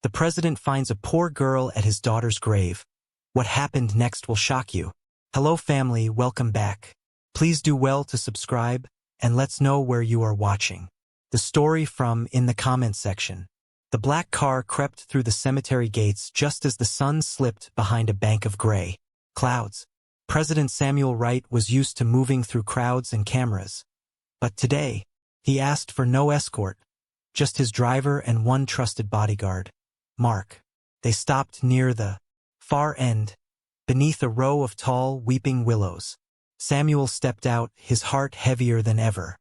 The president finds a poor girl at his daughter's grave. What happened next will shock you. Hello family, welcome back. Please do well to subscribe, and let's know where you are watching. The story from in the comment section. The black car crept through the cemetery gates just as the sun slipped behind a bank of gray clouds. President Samuel Wright was used to moving through crowds and cameras. But today, he asked for no escort, just his driver and one trusted bodyguard, Mark. They stopped near the far end, beneath a row of tall, weeping willows. Samuel stepped out, his heart heavier than ever.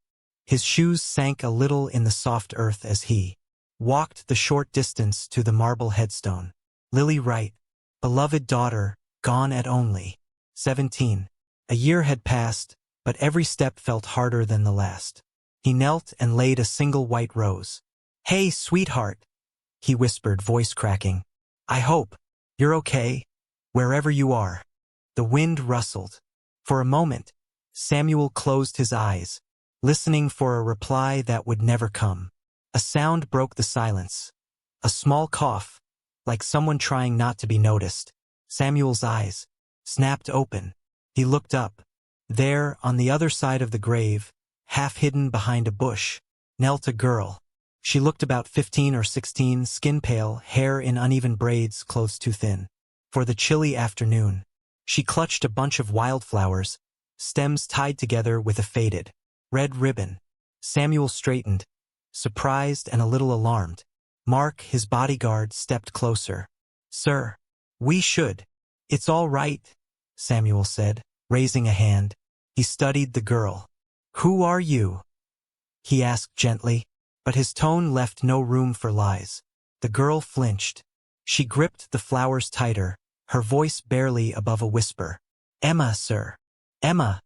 His shoes sank a little in the soft earth as he walked the short distance to the marble headstone. Lily Wright, beloved daughter, gone at only 17. A year had passed, but every step felt harder than the last. He knelt and laid a single white rose. "Hey, sweetheart," he whispered, voice cracking. "I hope you're okay, wherever you are." The wind rustled. For a moment, Samuel closed his eyes, listening for a reply that would never come. A sound broke the silence. A small cough, like someone trying not to be noticed. Samuel's eyes snapped open. He looked up. There, on the other side of the grave, half hidden behind a bush, knelt a girl. She looked about 15 or 16, skin pale, hair in uneven braids, clothes too thin for the chilly afternoon. She clutched a bunch of wildflowers, stems tied together with a faded red ribbon. Samuel straightened, surprised and a little alarmed. Mark, his bodyguard, stepped closer. "Sir, we should." "It's all right," Samuel said, raising a hand. He studied the girl. "Who are you?" he asked gently, but his tone left no room for lies. The girl flinched. She gripped the flowers tighter, her voice barely above a whisper. "Emma, sir." "Emma,"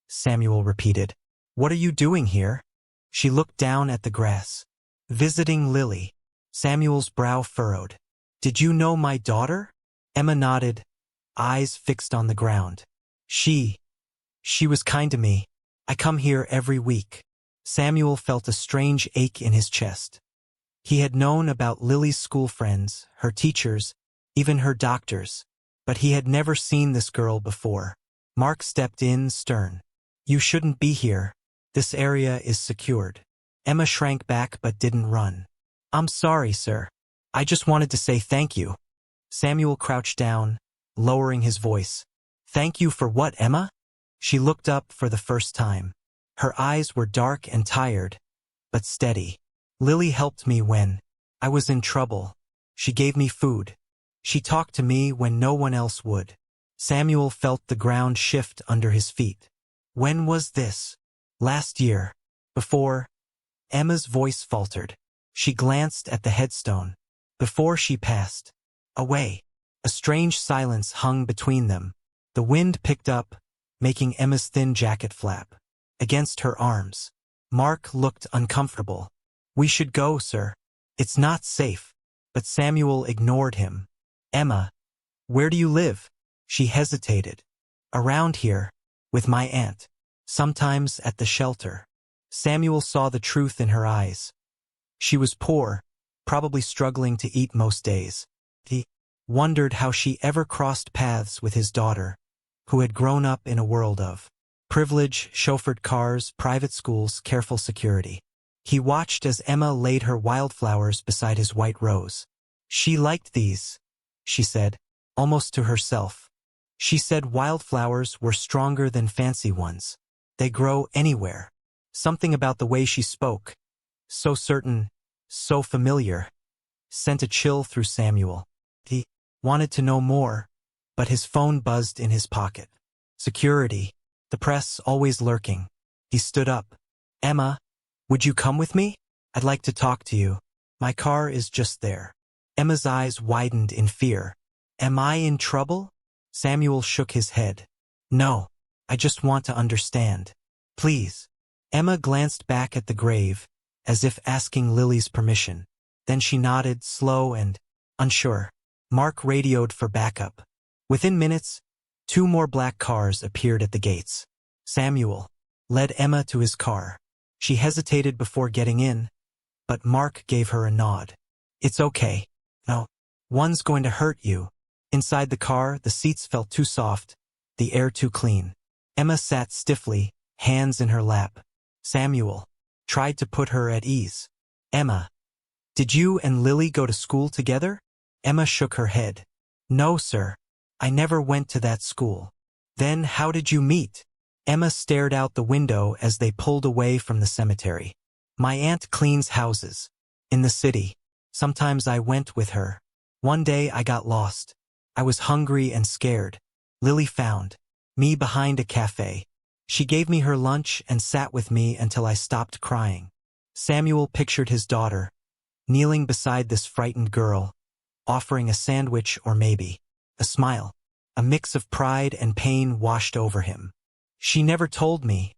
Samuel repeated. "What are you doing here?" She looked down at the grass. "Visiting Lily." Samuel's brow furrowed. "Did you know my daughter?" Emma nodded, eyes fixed on the ground. She was kind to me. I come here every week." Samuel felt a strange ache in his chest. He had known about Lily's school friends, her teachers, even her doctors, but he had never seen this girl before. Mark stepped in, stern. "You shouldn't be here. This area is secured." Emma shrank back but didn't run. "I'm sorry, sir. I just wanted to say thank you." Samuel crouched down, lowering his voice. "Thank you for what, Emma?" She looked up for the first time. Her eyes were dark and tired, but steady. "Lily helped me when I was in trouble. She gave me food. She talked to me when no one else would." Samuel felt the ground shift under his feet. "When was this?" "Last year. Before—" Emma's voice faltered. She glanced at the headstone. "Before she passed away." A strange silence hung between them. The wind picked up, making Emma's thin jacket flap against her arms. Mark looked uncomfortable. "We should go, sir. It's not safe." But Samuel ignored him. "Emma, where do you live?" She hesitated. "Around here, with my aunt. Sometimes at the shelter." Samuel saw the truth in her eyes. She was poor, probably struggling to eat most days. He wondered how she ever crossed paths with his daughter, who had grown up in a world of privilege, chauffeured cars, private schools, careful security. He watched as Emma laid her wildflowers beside his white rose. "She liked these," she said, almost to herself. She said wildflowers were stronger than fancy ones. They grow anywhere. Something about the way she spoke, so certain, so familiar, sent a chill through Samuel. He wanted to know more, but his phone buzzed in his pocket. Security, the press always lurking. He stood up. "Emma, would you come with me? I'd like to talk to you. My car is just there." Emma's eyes widened in fear. "Am I in trouble?" Samuel shook his head. "No, I just want to understand. Please." Emma glanced back at the grave, as if asking Lily's permission. Then she nodded, slow and unsure. Mark radioed for backup. Within minutes, 2 more black cars appeared at the gates. Samuel led Emma to his car. She hesitated before getting in, but Mark gave her a nod. "It's okay. No, One's going to hurt you. Inside the car, the seats felt too soft, the air too clean. Emma sat stiffly, hands in her lap. Samuel tried to put her at ease. Emma, did you and Lily go to school together? Emma shook her head. No, sir. I never went to that school. Then how did you meet? Emma stared out the window as they pulled away from the cemetery. My aunt cleans houses. In the city. Sometimes I went with her. One day I got lost. I was hungry and scared. Lily found me behind a cafe. She gave me her lunch and sat with me until I stopped crying. Samuel pictured his daughter, kneeling beside this frightened girl, offering a sandwich or maybe a smile. A mix of pride and pain washed over him. She never told me,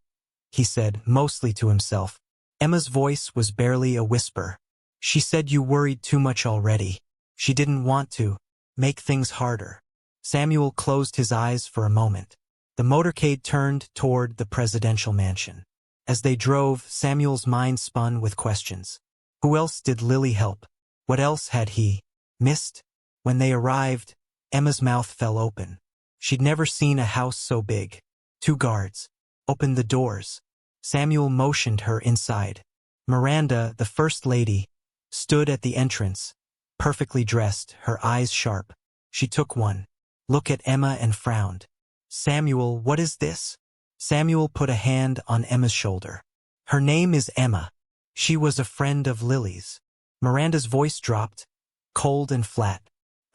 he said, mostly to himself. Emma's voice was barely a whisper. She said you worried too much already. She didn't want to make things harder. Samuel closed his eyes for a moment. The motorcade turned toward the presidential mansion. As they drove, Samuel's mind spun with questions. Who else did Lily help? What else had he missed? When they arrived, Emma's mouth fell open. She'd never seen a house so big. 2 guards opened the doors. Samuel motioned her inside. Miranda, the first lady, stood at the entrance, perfectly dressed, her eyes sharp. She took one look at Emma and frowned. Samuel, what is this? Samuel put a hand on Emma's shoulder. Her name is Emma. She was a friend of Lily's. Miranda's voice dropped, cold and flat.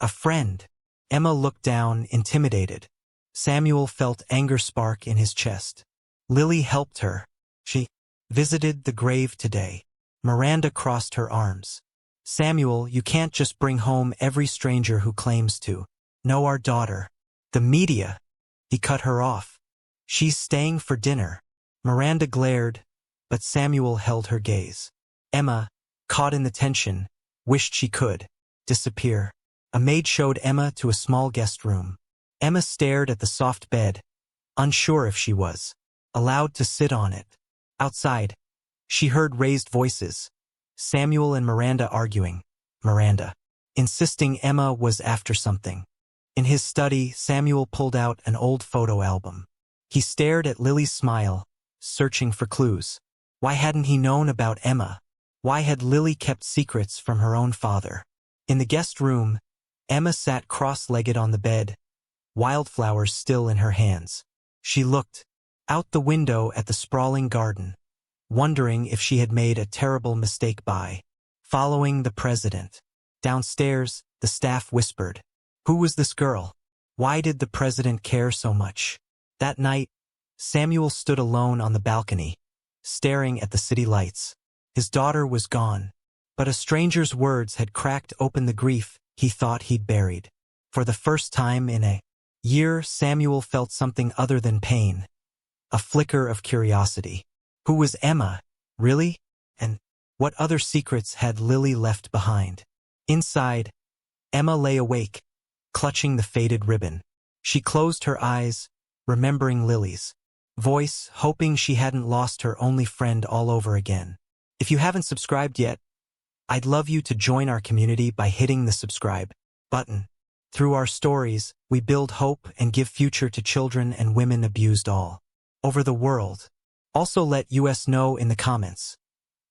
A friend. Emma looked down, intimidated. Samuel felt anger spark in his chest. Lily helped her. She visited the grave today. Miranda crossed her arms. Samuel, you can't just bring home every stranger who claims to know our daughter. The media. He cut her off. She's staying for dinner. Miranda glared, but Samuel held her gaze. Emma, caught in the tension, wished she could disappear. A maid showed Emma to a small guest room. Emma stared at the soft bed, unsure if she was allowed to sit on it. Outside, she heard raised voices. Samuel and Miranda arguing. Miranda insisting Emma was after something. In his study, Samuel pulled out an old photo album. He stared at Lily's smile, searching for clues. Why hadn't he known about Emma? Why had Lily kept secrets from her own father? In the guest room, Emma sat cross-legged on the bed, wildflowers still in her hands. She looked out the window at the sprawling garden, wondering if she had made a terrible mistake by following the president. Downstairs, the staff whispered, "Who was this girl? Why did the president care so much?" That night, Samuel stood alone on the balcony, staring at the city lights. His daughter was gone, but a stranger's words had cracked open the grief he thought he'd buried. For the first time in a year, Samuel felt something other than pain, a flicker of curiosity. Who was Emma, really? And what other secrets had Lily left behind? Inside, Emma lay awake, clutching the faded ribbon. She closed her eyes, remembering Lily's voice, hoping she hadn't lost her only friend all over again. If you haven't subscribed yet, I'd love you to join our community by hitting the subscribe button. Through our stories, we build hope and give future to children and women abused all over the world. Also let us know in the comments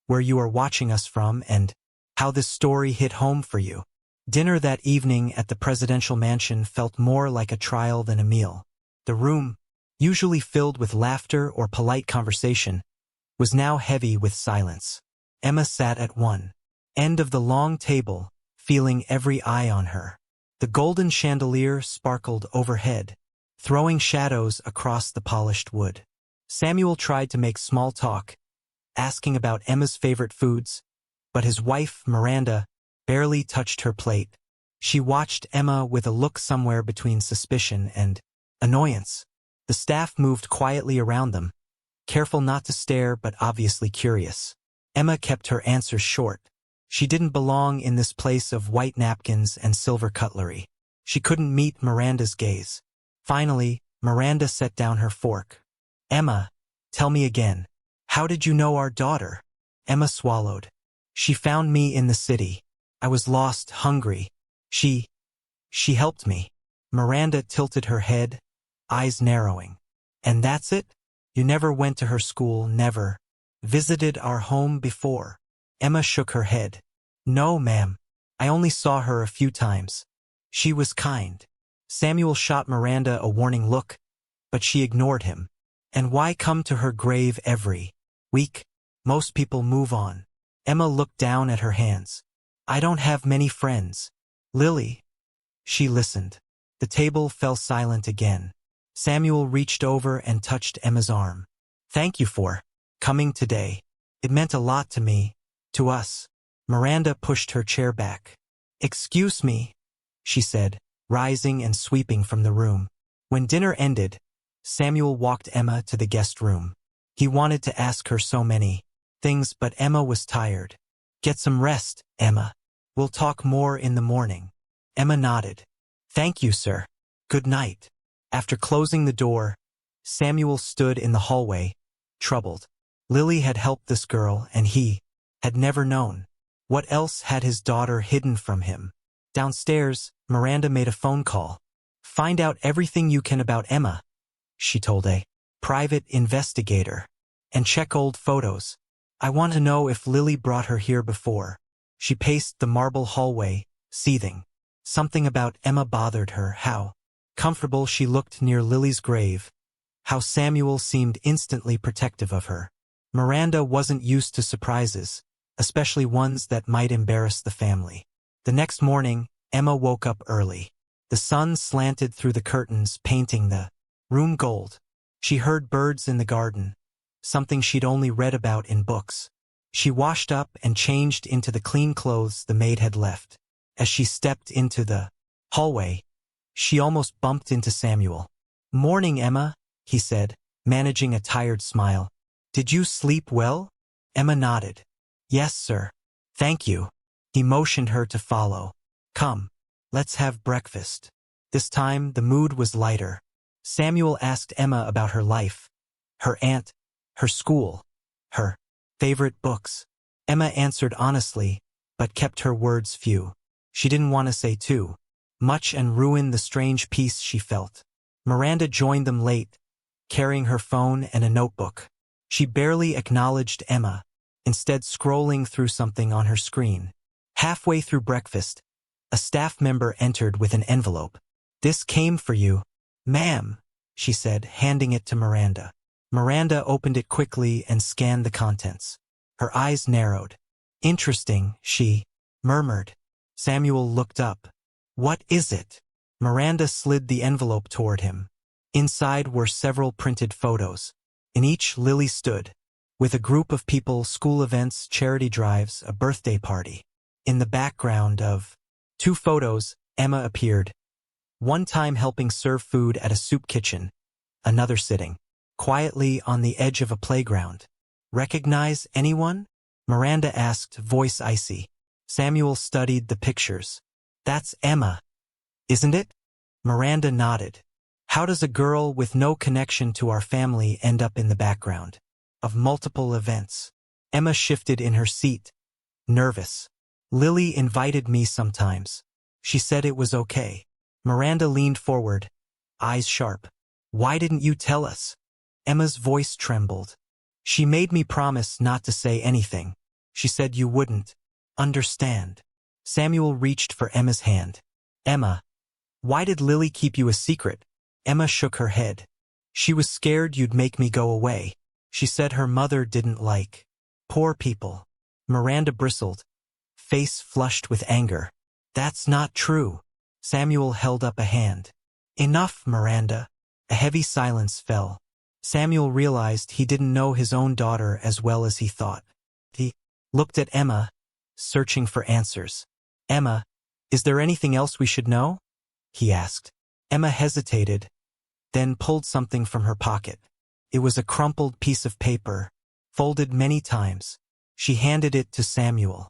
where you are watching us from and how this story hit home for you. Dinner that evening at the presidential mansion felt more like a trial than a meal. The room, usually filled with laughter or polite conversation, was now heavy with silence. Emma sat at one end of the long table, feeling every eye on her. The golden chandelier sparkled overhead, throwing shadows across the polished wood. Samuel tried to make small talk, asking about Emma's favorite foods, but his wife, Miranda, barely touched her plate. She watched Emma with a look somewhere between suspicion and annoyance. The staff moved quietly around them, careful not to stare but obviously curious. Emma kept her answers short. She didn't belong in this place of white napkins and silver cutlery. She couldn't meet Miranda's gaze. Finally, Miranda set down her fork. Emma, tell me again. How did you know our daughter? Emma swallowed. She found me in the city. I was lost, hungry, She helped me. Miranda tilted her head, eyes narrowing. And that's it? You never went to her school, never visited our home before? Emma shook her head. No, ma'am. I only saw her a few times. She was kind. Samuel shot Miranda a warning look, but she ignored him. And why come to her grave every week? Most people move on. Emma looked down at her hands. I don't have many friends. Lily. She listened. The table fell silent again. Samuel reached over and touched Emma's arm. Thank you for coming today. It meant a lot to me, to us. Miranda pushed her chair back. Excuse me, she said, rising and sweeping from the room. When dinner ended, Samuel walked Emma to the guest room. He wanted to ask her so many things, but Emma was tired. Get some rest, Emma. We'll talk more in the morning. Emma nodded. Thank you, sir. Good night. After closing the door, Samuel stood in the hallway, troubled. Lily had helped this girl, and he had never known. What else had his daughter hidden from him? Downstairs, Miranda made a phone call. Find out everything you can about Emma, she told a private investigator. And check old photos. I want to know if Lily brought her here before. She paced the marble hallway, seething. Something about Emma bothered her. How comfortable she looked near Lily's grave. How Samuel seemed instantly protective of her. Miranda wasn't used to surprises, especially ones that might embarrass the family. The next morning, Emma woke up early. The sun slanted through the curtains, painting the room gold. She heard birds in the garden, something she'd only read about in books. She washed up and changed into the clean clothes the maid had left. As she stepped into the hallway, she almost bumped into Samuel. Morning, Emma, he said, managing a tired smile. Did you sleep well? Emma nodded. Yes, sir. Thank you. He motioned her to follow. Come, let's have breakfast. This time the mood was lighter. Samuel asked Emma about her life, her aunt, her school, her favorite books. Emma answered honestly, but kept her words few. She didn't want to say too much and ruin the strange peace she felt. Miranda joined them late, carrying her phone and a notebook. She barely acknowledged Emma, instead scrolling through something on her screen. Halfway through breakfast, a staff member entered with an envelope. This came for you, ma'am, she said, handing it to Miranda. Miranda opened it quickly and scanned the contents. Her eyes narrowed. Interesting, she murmured. Samuel looked up. What is it? Miranda slid the envelope toward him. Inside were several printed photos. In each, Lily stood, with a group of people, school events, charity drives, a birthday party. In the background of 2 photos, Emma appeared. One time helping serve food at a soup kitchen, another sitting quietly on the edge of a playground. Recognize anyone? Miranda asked, voice icy. Samuel studied the pictures. That's Emma, isn't it? Miranda nodded. How does a girl with no connection to our family end up in the background of multiple events? Emma shifted in her seat, nervous. Lily invited me sometimes. She said it was okay. Miranda leaned forward, eyes sharp. Why didn't you tell us? Emma's voice trembled. She made me promise not to say anything. She said you wouldn't understand. Samuel reached for Emma's hand. Emma, why did Lily keep you a secret? Emma shook her head. She was scared you'd make me go away. She said her mother didn't like poor people. Miranda bristled, face flushed with anger. That's not true. Samuel held up a hand. Enough, Miranda. A heavy silence fell. Samuel realized he didn't know his own daughter as well as he thought. He looked at Emma, searching for answers. Emma, is there anything else we should know? He asked. Emma hesitated, then pulled something from her pocket. It was a crumpled piece of paper, folded many times. She handed it to Samuel.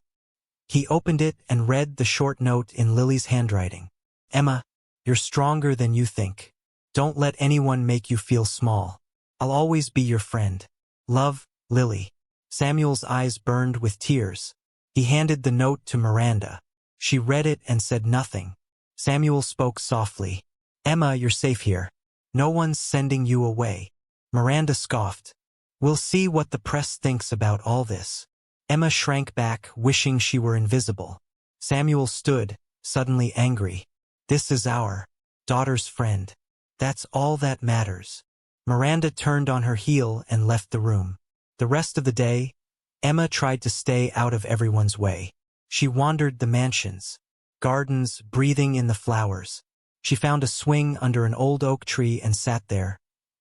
He opened it and read the short note in Lily's handwriting. Emma, you're stronger than you think. Don't let anyone make you feel small. I'll always be your friend. Love, Lily. Samuel's eyes burned with tears. He handed the note to Miranda. She read it and said nothing. Samuel spoke softly. Emma, you're safe here. No one's sending you away. Miranda scoffed. We'll see what the press thinks about all this. Emma shrank back, wishing she were invisible. Samuel stood, suddenly angry. This is our daughter's friend. That's all that matters. Miranda turned on her heel and left the room. The rest of the day, Emma tried to stay out of everyone's way. She wandered the mansions, gardens, breathing in the flowers. She found a swing under an old oak tree and sat there,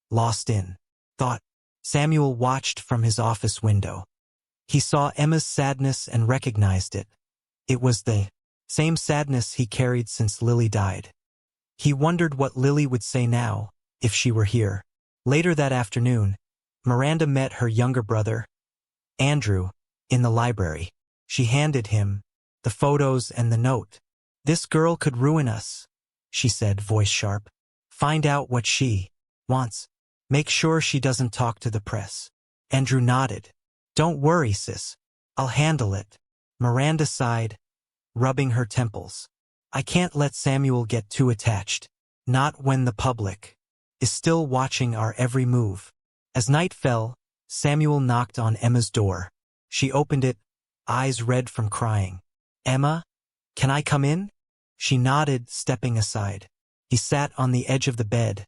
lost in thought. Samuel watched from his office window. He saw Emma's sadness and recognized it. It was the same sadness he carried since Lily died. He wondered what Lily would say now, if she were here. Later that afternoon, Miranda met her younger brother, Andrew, in the library. She handed him the photos and the note. This girl could ruin us, she said, voice sharp. Find out what she wants. Make sure she doesn't talk to the press. Andrew nodded. Don't worry, sis. I'll handle it. Miranda sighed, rubbing her temples. I can't let Samuel get too attached. Not when the public is still watching our every move. As night fell, Samuel knocked on Emma's door. She opened it, eyes red from crying. Emma, can I come in? She nodded, stepping aside. He sat on the edge of the bed,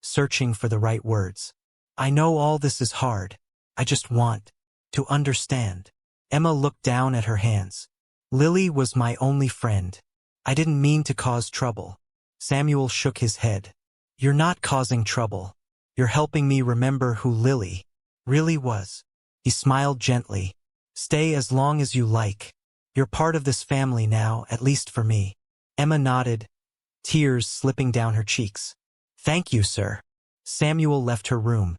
searching for the right words. I know all this is hard. I just want to understand. Emma looked down at her hands. Lily was my only friend. I didn't mean to cause trouble. Samuel shook his head. You're not causing trouble. You're helping me remember who Lily really was. He smiled gently. Stay as long as you like. You're part of this family now, at least for me. Emma nodded, tears slipping down her cheeks. Thank you, sir. Samuel left her room,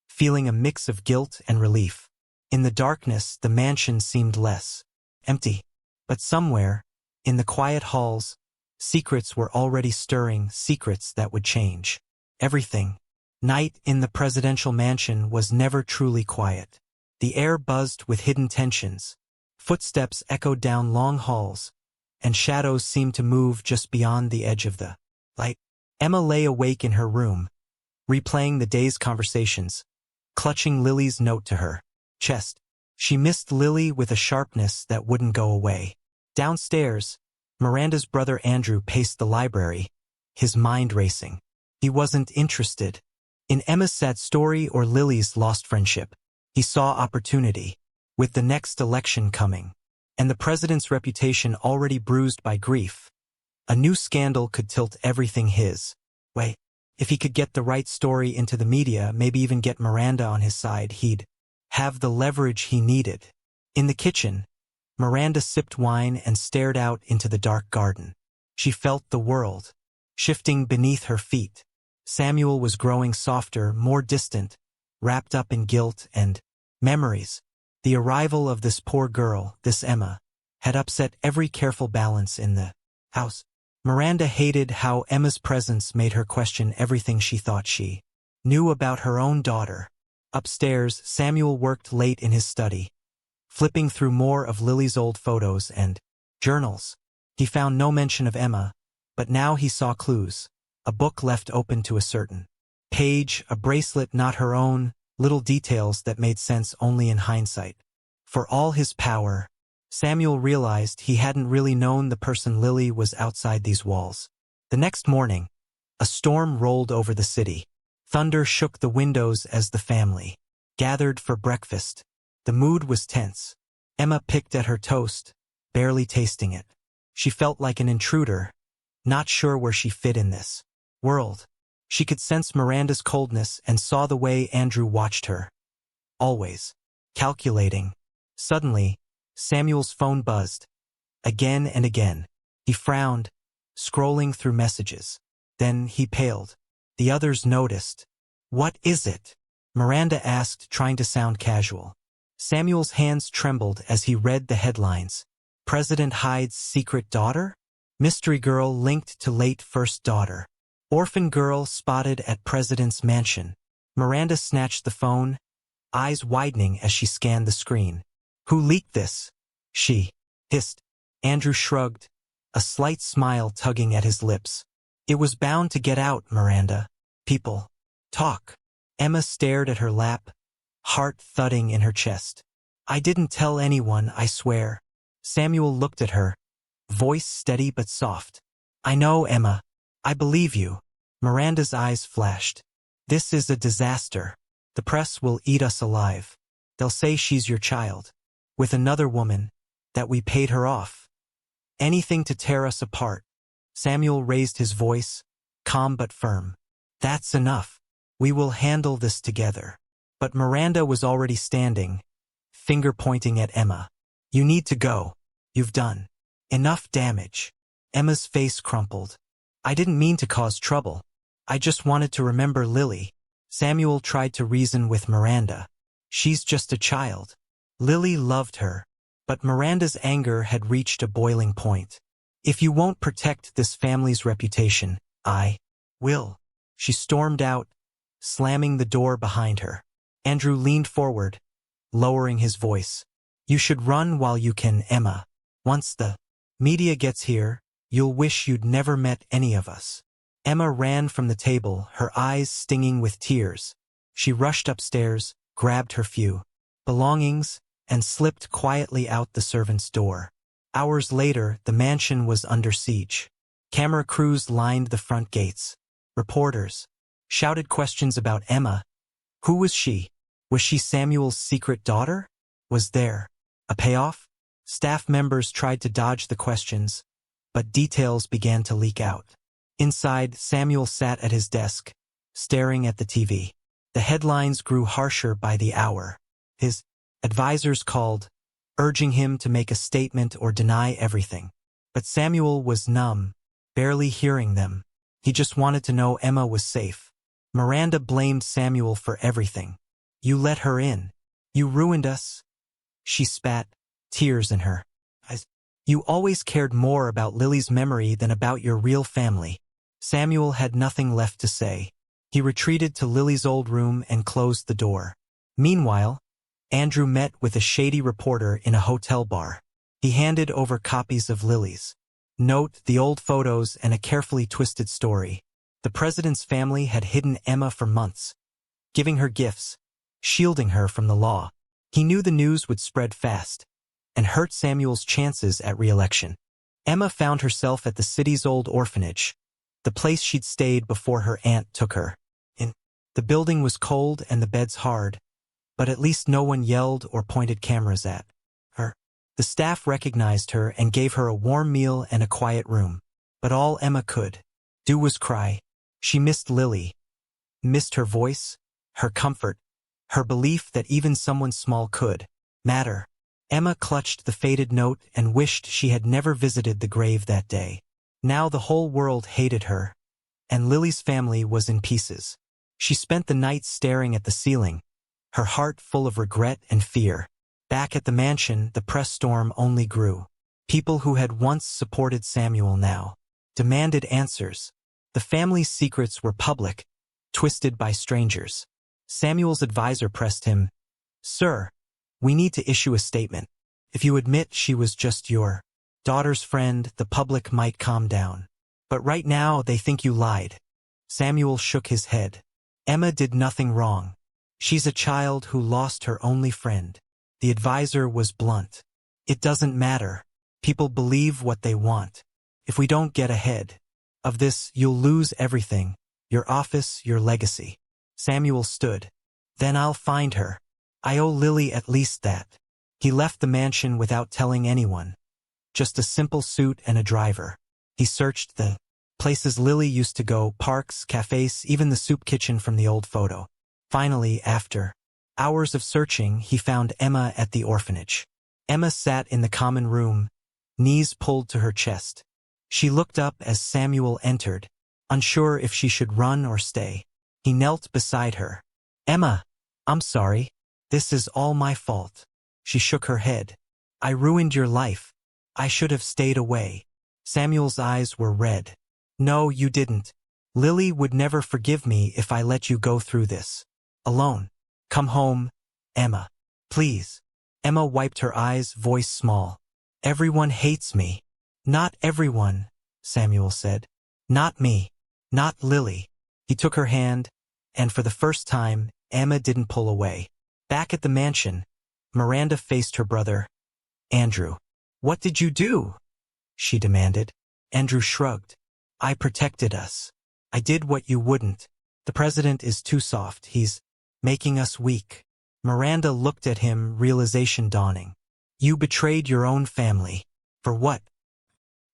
feeling a mix of guilt and relief. In the darkness, the mansion seemed less empty. But somewhere, in the quiet halls, secrets were already stirring, secrets that would change everything. Night in the presidential mansion was never truly quiet. The air buzzed with hidden tensions. Footsteps echoed down long halls, and shadows seemed to move just beyond the edge of the light. Emma lay awake in her room, replaying the day's conversations, clutching Lily's note to her chest. She missed Lily with a sharpness that wouldn't go away. Downstairs, Miranda's brother Andrew paced the library, his mind racing. He wasn't interested in Emma's sad story or Lily's lost friendship. He saw opportunity. With the next election coming, and the president's reputation already bruised by grief, a new scandal could tilt everything his way. If he could get the right story into the media, maybe even get Miranda on his side, he'd have the leverage he needed. In the kitchen, Miranda sipped wine and stared out into the dark garden. She felt the world shifting beneath her feet. Samuel was growing softer, more distant, wrapped up in guilt and memories. The arrival of this poor girl, this Emma, had upset every careful balance in the house. Miranda hated how Emma's presence made her question everything she thought she knew about her own daughter. Upstairs, Samuel worked late in his study, flipping through more of Lily's old photos and journals. He found no mention of Emma, but now he saw clues. A book left open to a certain page, a bracelet not her own, little details that made sense only in hindsight. For all his power, Samuel realized he hadn't really known the person Lily was outside these walls. The next morning, a storm rolled over the city. Thunder shook the windows as the family gathered for breakfast. The mood was tense. Emma picked at her toast, barely tasting it. She felt like an intruder, not sure where she fit in this world. She could sense Miranda's coldness and saw the way Andrew watched her. Always calculating. Suddenly, Samuel's phone buzzed. Again and again. He frowned, scrolling through messages. Then he paled. The others noticed. What is it? Miranda asked, trying to sound casual. Samuel's hands trembled as he read the headlines. President Hyde's secret daughter? Mystery girl linked to late first daughter. Orphan girl spotted at president's mansion. Miranda snatched the phone, eyes widening as she scanned the screen. Who leaked this? She hissed. Andrew shrugged, a slight smile tugging at his lips. It was bound to get out, Miranda. People. Talk. Emma stared at her lap, heart thudding in her chest. I didn't tell anyone, I swear. Samuel looked at her, voice steady but soft. I know, Emma. I believe you. Miranda's eyes flashed. This is a disaster. The press will eat us alive. They'll say she's your child. With another woman. That we paid her off. Anything to tear us apart. Samuel raised his voice, calm but firm. That's enough. We will handle this together. But Miranda was already standing, finger pointing at Emma. You need to go. You've done enough damage. Emma's face crumpled. I didn't mean to cause trouble. I just wanted to remember Lily. Samuel tried to reason with Miranda. She's just a child. Lily loved her. But Miranda's anger had reached a boiling point. If you won't protect this family's reputation, I will. She stormed out, slamming the door behind her. Andrew leaned forward, lowering his voice. You should run while you can, Emma. Once the media gets here, you'll wish you'd never met any of us. Emma ran from the table, her eyes stinging with tears. She rushed upstairs, grabbed her few belongings, and slipped quietly out the servant's door. Hours later, the mansion was under siege. Camera crews lined the front gates. Reporters shouted questions about Emma. Who was she? Was she Samuel's secret daughter? Was there a payoff? Staff members tried to dodge the questions, but details began to leak out. Inside, Samuel sat at his desk, staring at the TV. The headlines grew harsher by the hour. His advisors called, urging him to make a statement or deny everything. But Samuel was numb, barely hearing them. He just wanted to know Emma was safe. Miranda blamed Samuel for everything. You let her in. You ruined us. She spat, tears in her eyes. You always cared more about Lily's memory than about your real family. Samuel had nothing left to say. He retreated to Lily's old room and closed the door. Meanwhile, Andrew met with a shady reporter in a hotel bar. He handed over copies of Lily's note, the old photos, and a carefully twisted story. The president's family had hidden Emma for months, giving her gifts, shielding her from the law. He knew the news would spread fast and hurt Samuel's chances at re-election. Emma found herself at the city's old orphanage, the place she'd stayed before her aunt took her. The building was cold and the beds hard, but at least no one yelled or pointed cameras at her. The staff recognized her and gave her a warm meal and a quiet room. But all Emma could do was cry. She missed Lily, missed her voice, her comfort, her belief that even someone small could matter. Emma clutched the faded note and wished she had never visited the grave that day. Now the whole world hated her, and Lily's family was in pieces. She spent the night staring at the ceiling, her heart full of regret and fear. Back at the mansion, the press storm only grew. People who had once supported Samuel now demanded answers. The family's secrets were public, twisted by strangers. Samuel's advisor pressed him. Sir, we need to issue a statement. If you admit she was just your daughter's friend, the public might calm down. But right now, they think you lied. Samuel shook his head. Emma did nothing wrong. She's a child who lost her only friend. The advisor was blunt. It doesn't matter. People believe what they want. If we don't get ahead of this, you'll lose everything. Your office, your legacy. Samuel stood. Then I'll find her. I owe Lily at least that. He left the mansion without telling anyone. Just a simple suit and a driver. He searched the places Lily used to go, parks, cafes, even the soup kitchen from the old photo. Finally, after hours of searching, he found Emma at the orphanage. Emma sat in the common room, knees pulled to her chest. She looked up as Samuel entered, unsure if she should run or stay. He knelt beside her. Emma, I'm sorry. This is all my fault. She shook her head. I ruined your life. I should have stayed away. Samuel's eyes were red. No, you didn't. Lily would never forgive me if I let you go through this alone. Come home, Emma. Please. Emma wiped her eyes, voice small. Everyone hates me. Not everyone, Samuel said. Not me. Not Lily. He took her hand, and for the first time, Emma didn't pull away. Back at the mansion, Miranda faced her brother, Andrew. What did you do? She demanded. Andrew shrugged. I protected us. I did what you wouldn't. The president is too soft. He's making us weak. Miranda looked at him, realization dawning. You betrayed your own family. For what?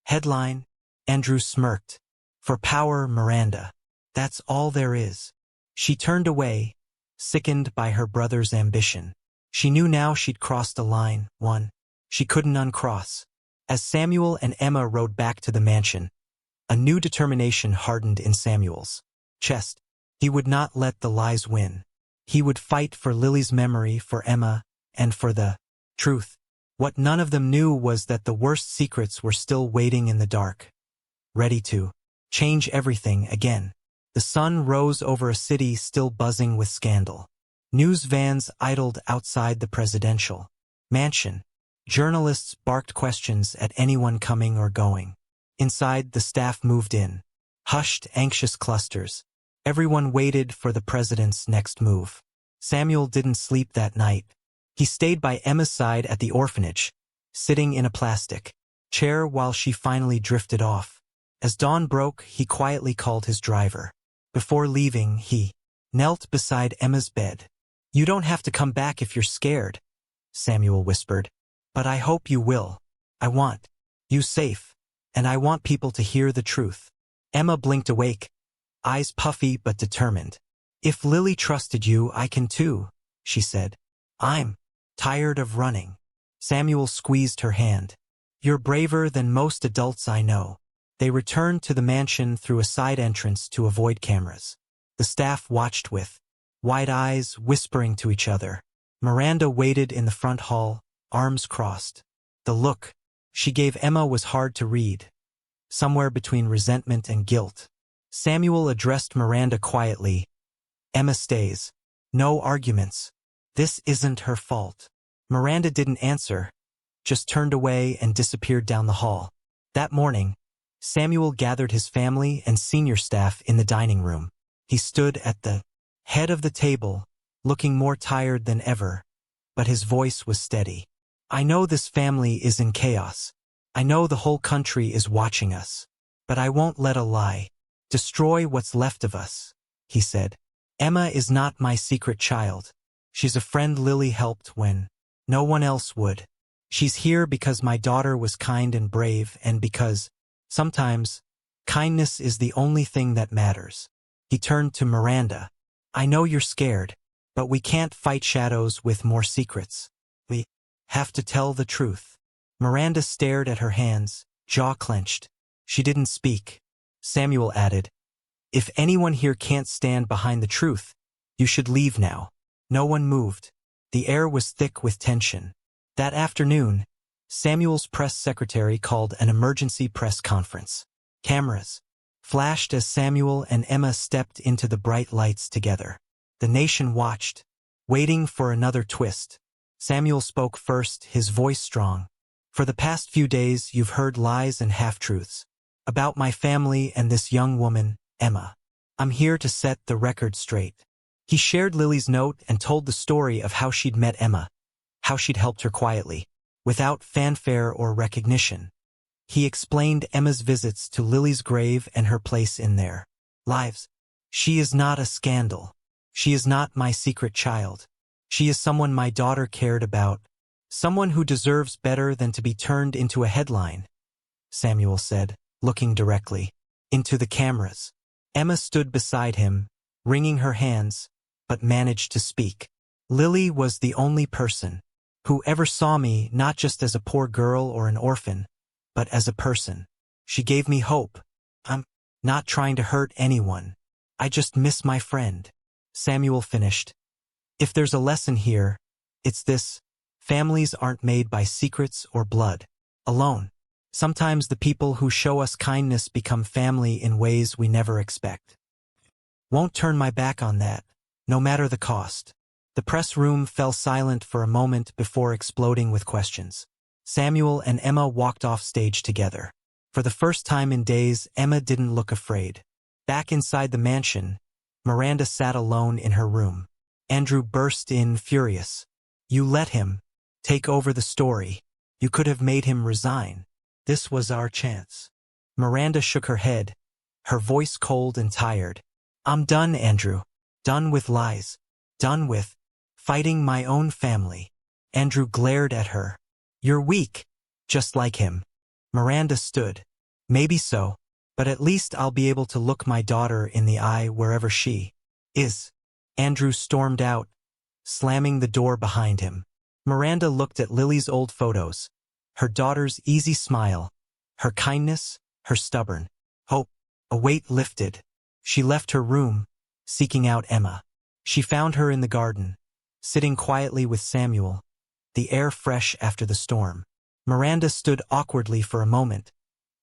Headline. Andrew smirked. For power, Miranda. That's all there is. She turned away, sickened by her brother's ambition. She knew now she'd crossed a line, one she couldn't uncross. As Samuel and Emma rode back to the mansion, a new determination hardened in Samuel's chest. He would not let the lies win. He would fight for Lily's memory, for Emma, and for the truth. What none of them knew was that the worst secrets were still waiting in the dark, ready to change everything again. The sun rose over a city still buzzing with scandal. News vans idled outside the presidential mansion. Journalists barked questions at anyone coming or going. Inside, the staff moved in. Hushed, anxious clusters. Everyone waited for the president's next move. Samuel didn't sleep that night. He stayed by Emma's side at the orphanage, sitting in a plastic chair while she finally drifted off. As dawn broke, he quietly called his driver. Before leaving, he knelt beside Emma's bed. You don't have to come back if you're scared, Samuel whispered. But I hope you will. I want you safe, and I want people to hear the truth. Emma blinked awake, eyes puffy but determined. If Lily trusted you, I can too, she said. I'm tired of running. Samuel squeezed her hand. You're braver than most adults I know. They returned to the mansion through a side entrance to avoid cameras. The staff watched with wide eyes, whispering to each other. Miranda waited in the front hall, arms crossed. The look she gave Emma was hard to read, somewhere between resentment and guilt. Samuel addressed Miranda quietly. Emma stays. No arguments. This isn't her fault. Miranda didn't answer, just turned away and disappeared down the hall. That morning, Samuel gathered his family and senior staff in the dining room. He stood at the head of the table, looking more tired than ever, but his voice was steady. I know this family is in chaos. I know the whole country is watching us. But I won't let a lie destroy what's left of us, he said. Emma is not my secret child. She's a friend Lily helped when no one else would. She's here because my daughter was kind and brave, and because, sometimes, kindness is the only thing that matters. He turned to Miranda. I know you're scared, but we can't fight shadows with more secrets. We have to tell the truth. Miranda stared at her hands, jaw clenched. She didn't speak. Samuel added, if anyone here can't stand behind the truth, you should leave now. No one moved. The air was thick with tension. That afternoon, Samuel's press secretary called an emergency press conference. Cameras flashed as Samuel and Emma stepped into the bright lights together. The nation watched, waiting for another twist. Samuel spoke first, his voice strong. For the past few days, you've heard lies and half-truths about my family and this young woman, Emma. I'm here to set the record straight. He shared Lily's note and told the story of how she'd met Emma, how she'd helped her quietly, without fanfare or recognition. He explained Emma's visits to Lily's grave and her place in their lives. She is not a scandal. She is not my secret child. She is someone my daughter cared about, someone who deserves better than to be turned into a headline, Samuel said, looking directly into the cameras. Emma stood beside him, wringing her hands, but managed to speak. Lily was the only person who ever saw me not just as a poor girl or an orphan, but as a person. She gave me hope. I'm not trying to hurt anyone. I just miss my friend. Samuel finished. If there's a lesson here, it's this. Families aren't made by secrets or blood alone. Sometimes the people who show us kindness become family in ways we never expect. Won't turn my back on that, no matter the cost. The press room fell silent for a moment before exploding with questions. Samuel and Emma walked off stage together. For the first time in days, Emma didn't look afraid. Back inside the mansion, Miranda sat alone in her room. Andrew burst in, furious. You let him take over the story. You could have made him resign. This was our chance. Miranda shook her head, her voice cold and tired. I'm done, Andrew. Done with lies. Done with fighting my own family. Andrew glared at her. You're weak, just like him. Miranda stood. Maybe so, but at least I'll be able to look my daughter in the eye wherever she is. Andrew stormed out, slamming the door behind him. Miranda looked at Lily's old photos. Her daughter's easy smile, her kindness, her stubborn hope. A weight lifted. She left her room, seeking out Emma. She found her in the garden, sitting quietly with Samuel, the air fresh after the storm. Miranda stood awkwardly for a moment,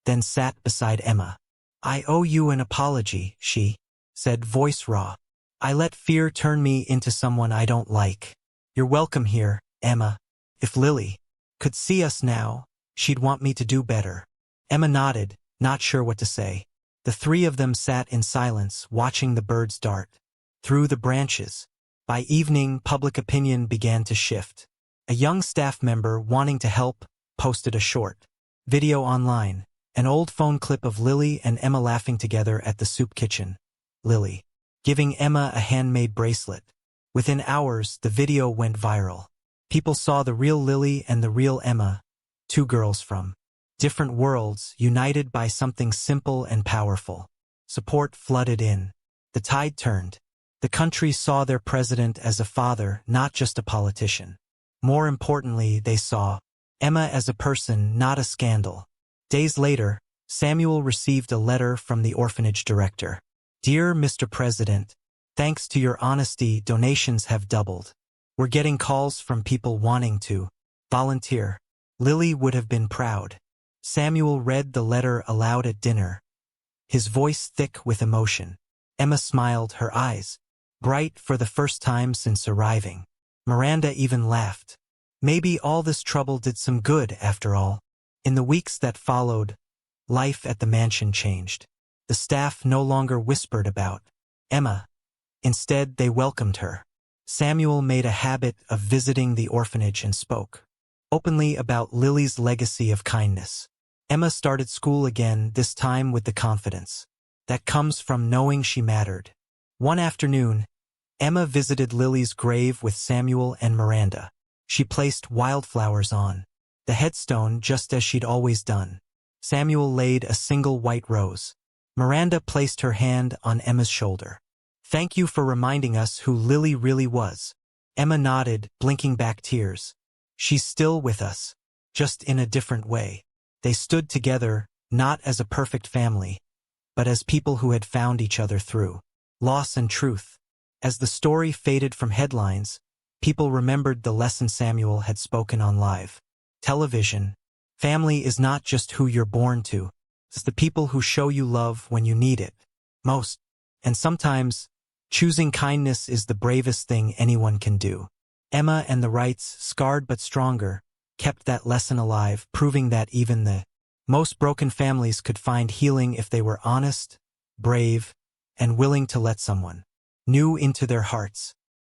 then sat beside Emma. I owe you an apology, she said, voice raw. I let fear turn me into someone I don't like. You're welcome here, Emma. If Lily could see us now, she'd want me to do better. Emma nodded, not sure what to say. The three of them sat in silence, watching the birds dart through the branches. By evening, public opinion began to shift. A young staff member wanting to help posted a short video online, an old phone clip of Lily and Emma laughing together at the soup kitchen. Lily giving Emma a handmade bracelet. Within hours, the video went viral. People saw the real Lily and the real Emma, two girls from different worlds, united by something simple and powerful. Support flooded in. The tide turned. The country saw their president as a father, not just a politician. More importantly, they saw Emma as a person, not a scandal. Days later, Samuel received a letter from the orphanage director. Dear Mr. President, thanks to your honesty, donations have doubled. We're getting calls from people wanting to volunteer. Lily would have been proud. Samuel read the letter aloud at dinner, his voice thick with emotion. Emma smiled, her eyes bright for the first time since arriving. Miranda even laughed. Maybe all this trouble did some good after all. In the weeks that followed, life at the mansion changed. The staff no longer whispered about Emma. Instead, they welcomed her. Samuel made a habit of visiting the orphanage and spoke openly about Lily's legacy of kindness. Emma started school again, this time with the confidence that comes from knowing she mattered. One afternoon, Emma visited Lily's grave with Samuel and Miranda. She placed wildflowers on the headstone just as she'd always done. Samuel laid a single white rose. Miranda placed her hand on Emma's shoulder. Thank you for reminding us who Lily really was. Emma nodded, blinking back tears. She's still with us, just in a different way. They stood together, not as a perfect family, but as people who had found each other through loss and truth. As the story faded from headlines, people remembered the lesson Samuel had spoken on live television. Family is not just who you're born to. It's the people who show you love when you need it most. And sometimes, choosing kindness is the bravest thing anyone can do. Emma and the Wrights, scarred but stronger, kept that lesson alive, proving that even the most broken families could find healing if they were honest, brave, and willing to let someone new into their hearts.